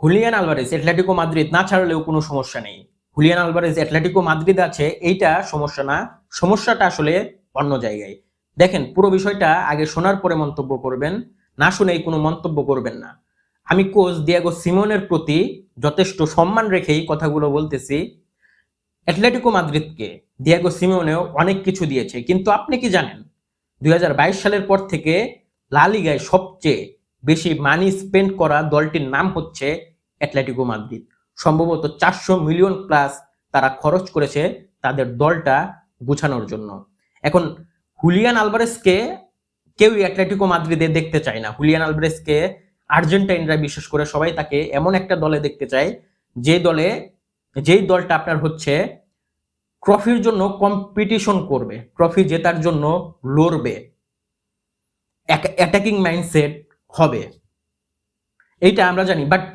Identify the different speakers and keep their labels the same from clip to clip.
Speaker 1: Julian Alvarez Atletico Madrid না ছাড়লেও কোনো সমস্যা নেই। হুলিয়ান আলভারেজ অ্যাটলেটিকো মাদ্রিদ আছে, এইটা সমস্যা না, সমস্যাটা আসলে অন্য জায়গায়। দেখেন, পুরো বিষয়টা আগে শোনার পরে মন্তব্য করবেন, না শুনেই কোনো মন্তব্য করবেন না। আমি কোচ দিয়েগো সিমোনের প্রতি যথেষ্ট সম্মান রেখেই কথাগুলো বলতেছি। অ্যাটলেটিকো মাদ্রিদকে দিয়েগো সিমোনেও অনেক কিছু দিয়েছে, কিন্তু আপনি কি জানেন 2022 সালের পর থেকে লা লিগায় সবচেয়ে বেশি মানি স্পেন্ড করা দলটির নাম হচ্ছে অ্যাটলেটিকো মাদ্রিদ। সম্ভবত 400 মিলিয়ন প্লাস তারা খরচ করেছে তাদের দলটা গুছানোর জন্য। এখন হুলিয়ান আলভারেজকে কেউই অ্যাটলেটিকো মাদ্রিদে দেখতে চায় না। হুলিয়ান আলভারেজকে আর্জেন্টাইনরা বিশেষ করে সবাই তাকে এমন একটা দলে দেখতে চায় যেই দলটা আপনার হচ্ছে ট্রফির জন্য কম্পিটিশন করবে, ট্রফি জেতার জন্য লড়বে, অ্যাটাকিং মাইন্ডসেট হবে, এইটা আমরা জানি। বাট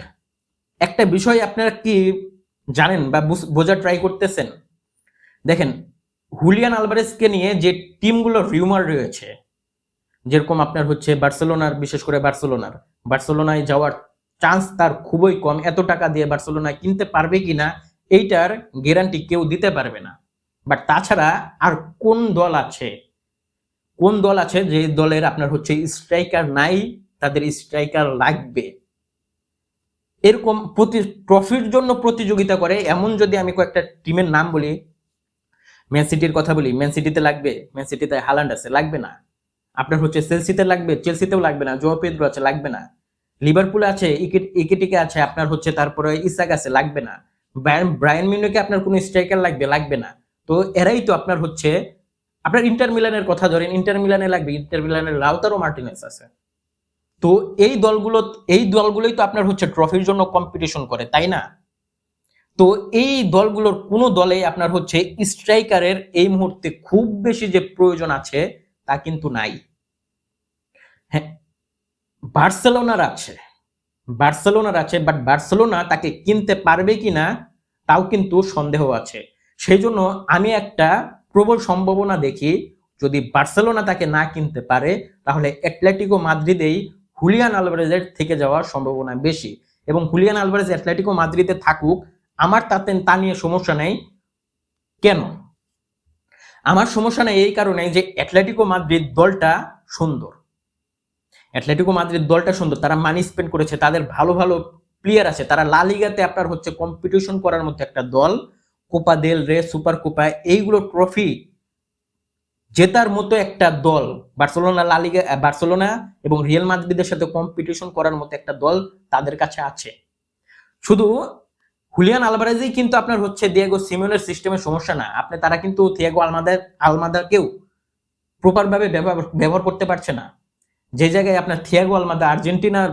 Speaker 1: একটা বিষয় আপনারা কি জানেন বা বোঝার ট্রাই করতেছেন? দেখেন, হুলিয়ান আলভারেজকে নিয়ে যে টিমগুলোর রিউমার রয়েছে, যেরকম আপনার হচ্ছে বার্সেলোনার, বিশেষ করে বার্সেলোনায় যাওয়ার চান্স তার খুবই কম। এত টাকা দিয়ে বার্সেলোনায় কিনতে পারবে কিনা এইটার গ্যারান্টি কেউ দিতে পারবে না। বাট তাছাড়া আর কোন দল আছে যে দলের আপনার হচ্ছে স্ট্রাইকার নাই, তাদের স্ট্রাইকার লাগবে, এরকম ট্রফির জন্য প্রতিযোগিতা করে এমন যদি আমি কয়েকটা টিমের নাম বলি, ম্যান সিটির কথা বলি, ম্যান সিটিতে লাগবে, ম্যান সিটিতে হালান্ড আছে, লাগবে না। আপনার হচ্ছে চেলসিতে লাগবে, চেলসিতেও লাগবে না। জোয়া পেদ্রো আছে, লাগবে না। লিভারপুলে আছে, ইকেটিকে আছে, আপনার হচ্ছে তারপরে ইসাক আছে, লাগবে না। ব্রায়ান মিউনিকে আপনার কোনো স্ট্রাইকার লাগবে না। তো এরাই তো আপনার হচ্ছে, আপনার ইন্টার মিলানের কথা ধরেন, ইন্টার মিলানে লাগবে, ইন্টার মিলানের লাউতারো মার্টিনেজ আছে। তো এই দলগুলোই তো আপনার হচ্ছে ট্রফির জন্য কম্পিটিশন করে, তাই না? তো এই দলগুলোর কোনো দলে আপনার হচ্ছে স্ট্রাইকারের এই মুহূর্তে খুব বেশি যে প্রয়োজন আছে তা কিন্তু নাই। হ্যাঁ, বার্সেলোনার আছে, বাট বার্সেলোনা তাকে কিনতে পারবে কিনা তাও কিন্তু সন্দেহ আছে। সেই জন্য আমি একটা প্রবল সম্ভাবনা দেখি, যদি বার্সেলোনা তাকে না কিনতে পারে তাহলে অ্যাটলেটিকো মাদ্রিদেই হুলিয়ান আলভারেজের থেকে যাওয়ার সম্ভাবনা বেশি। এবং হুলিয়ান আলভারেজ অ্যাটলেটিকো মাদ্রিদে থাকুক, আমার তা নিয়ে সমস্যা নেই। কেন আমার সমস্যা নেই? এই কারণে যে অ্যাটলেটিকো মাদ্রিদ দলটা সুন্দর, তারা মানি স্পেন্ড করেছে, তাদের ভালো ভালো প্লেয়ার আছে, তারা লা লিগাতে আপনার হচ্ছে কম্পিটিশন করার মতো একটা দল, কোপা দেল রে, সুপার কোপা, এইগুলো ট্রফি জেতার মতো একটা দল। বার্সেলোনা এবং রিয়াল মাদ্রিদের সাথে কম্পিটিশন করার মতো একটা দল তাদের কাছে আছে। শুধু হুলিয়ান আলভারেজই কিন্তু আপনার হচ্ছে দিয়েগো সিমোনের সিস্টেমের সমস্যা না, তারা কিন্তু থিয়াগো আলমাদাকেও প্রপার ভাবে ব্যবহার করতে পারছে না। যে জায়গায় আপনার থিয়াগো আলমাদা আর্জেন্টিনার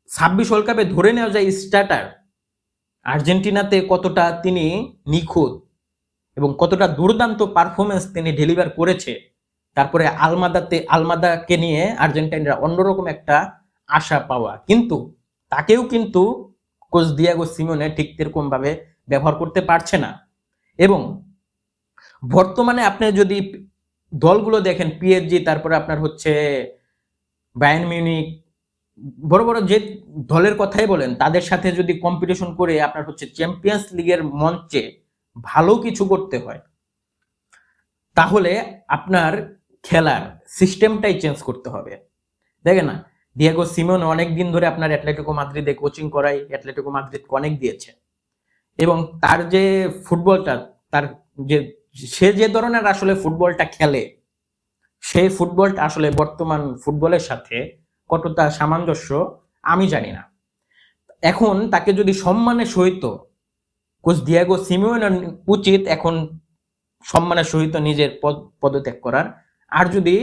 Speaker 1: 26 ওয়ার্ল্ড কাপে ধরে নেওয়া যায় স্টার্টার, আর্জেন্টিনাতে কতটা তিনি নিখুঁত এবং কতটা দুর্দান্ত পারফরমেন্স তিনি ডেলিভার করেছে, তারপরে আলমাদাকে নিয়ে আর্জেন্টাইনরা অন্যরকম একটা আশা পাওয়া, কিন্তু তাকেও কিন্তু কোচ দিয়েগো সিমোনে ঠিক এরকম ভাবে ব্যবহার করতে পারছে না। এবং বর্তমানে আপনি যদি দলগুলো দেখেন, পিএসজি, তারপরে আপনার হচ্ছে বায়ার্ন মিউনিক, বড় বড় যে দলের কথাই বলেন, তাদের সাথে যদি কম্পিটিশন করে আপনার হচ্ছে চ্যাম্পিয়ন্স লিগের মঞ্চে ভালো কিছু করতে হয়, তাহলে আপনার খেলার সিস্টেমটাই চেঞ্জ করতে হবে। দেখেন না, দিয়েগো সিমোনে অনেকদিন ধরে আপনার অ্যাটলেটিকো মাদ্রিদে কোচিং করাই, অ্যাটলেটিকো মাদ্রিদকে অনেক দিয়েছে। এবং তার যে ফুটবলটা, তার যে সে যে ধরনের আসলে ফুটবলটা খেলে, সেই ফুটবলটা আসলে বর্তমান ফুটবলের সাথে কতটা সামঞ্জস্য আমি জানি না। এখন তাকে যদি সম্মানের সহিত কোচ দিয়েগো সিমিওনের উচিত এখন সম্মানের সহিত নিজের পদত্যাগ করার। আর যদি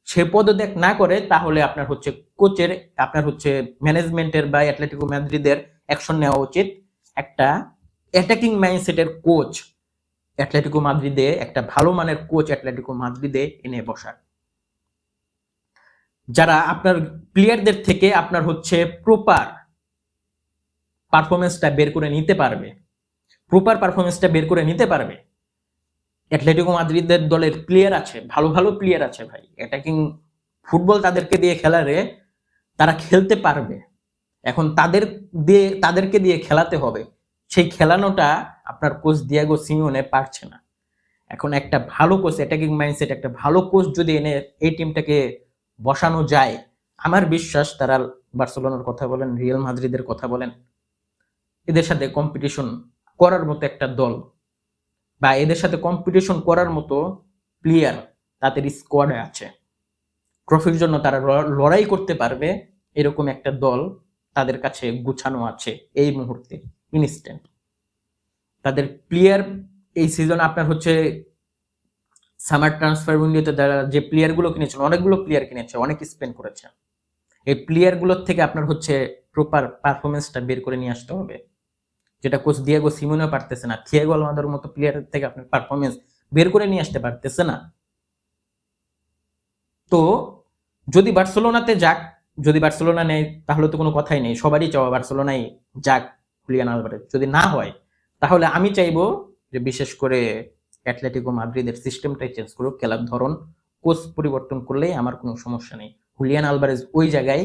Speaker 1: সে পদত্যাগ না করে তাহলে আপনার হচ্ছে কোচের, আপনার হচ্ছে ম্যানেজমেন্টের বা অ্যাটলেটিকো মাদ্রিদের অ্যাকশন নেওয়া উচিত। একটা অ্যাটাকিং মাইন্ডসেটের কোচ অ্যাটলেটিকো মাদ্রিদে, একটা ভালো মানের কোচ অ্যাটলেটিকো মাদ্রিদে এনে বসার, যারা আপনার প্লেয়ারদের থেকে আপনার হচ্ছে প্রপার পারফরমেন্সটা বের করে নিতে পারবে। অ্যাটলেটিকো মাদ্রিদের দলের প্লেয়ার আছে, ভালো ভালো প্লেয়ার আছে ভাই, অ্যাটাকিং ফুটবল তাদেরকে দিয়ে খেলারে তারা খেলতে পারবে। এখন তাদেরকে দিয়ে খেলাতে হবে, সেই খেলানোটা আপনার কোচ দিয়েগো সিমিওনে পারছে না। এখন একটা ভালো কোচ, অ্যাটাকিং মাইন্ডসেট একটা ভালো কোচ যদি এনে এই টিমটাকে বসানো যায়, আমার বিশ্বাস তারা বার্সেলোনার কথা বলেন, রিয়াল মাদ্রিদের কথা বলেন, এদের সাথে কম্পিটিশন করার মতো একটা দল বা এদের সাথে কম্পিটিশন করার মতো প্লেয়ার তাদের স্কোয়াডে আছে। ট্রফির জন্য তারা লড়াই করতে পারবে এরকম একটা দল তাদের কাছে গুছানো আছে এই মুহূর্তে ইনস্ট্যান্ট। তাদের প্লেয়ার এই সিজন আপনার হচ্ছে সামার ট্রান্সফার উইন্ডোতে যারা যে প্লেয়ারগুলো কিনেছেন, অনেকগুলো প্লেয়ার কিনেছে, অনেক স্পেন্ড করেছে, এই প্লেয়ারগুলোর থেকে আপনার হচ্ছে প্রপার পারফরমেন্সটা বের করে নিয়ে আসতে হবে, যেটা কোচ দিয়েগো সিমোনেও পারতেছে না। থিয়াগো আলমাদার মতো প্লেয়ারের থেকে আপনার পারফরমেন্স বের করে নিয়ে আসতে পারতেছে না। তো যদি বার্সেলোনাতে যাক, যদি বার্সেলোনা নেয় তাহলে তো কোনো কথাই নেই, সবারই চাওয়া বার্সেলোনাই যাক হুলিয়ান আলভারেজ। যদি না হয় তাহলে আমি চাইবো যে বিশেষ করে অ্যাটলেটিকো মাদ্রিদের সিস্টেমটাই চেঞ্জ করুক, খেলার ধরন, কোচ পরিবর্তন করলেই আমার কোনো সমস্যা নেই। হুলিয়ান আলভারেজ ওই জায়গায়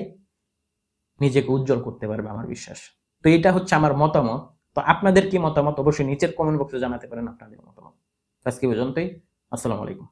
Speaker 1: নিজেকে উজ্জ্বল করতে পারবে আমার বিশ্বাস। তো এটা হচ্ছে আমার মতামত। তো আপনাদের কি মতামত অবশ্যই নিচের কমেন্ট বক্সে জানাতে পারেন আপনাদের মতামত। আজকে পর্যন্তই। আসসালামু আলাইকুম।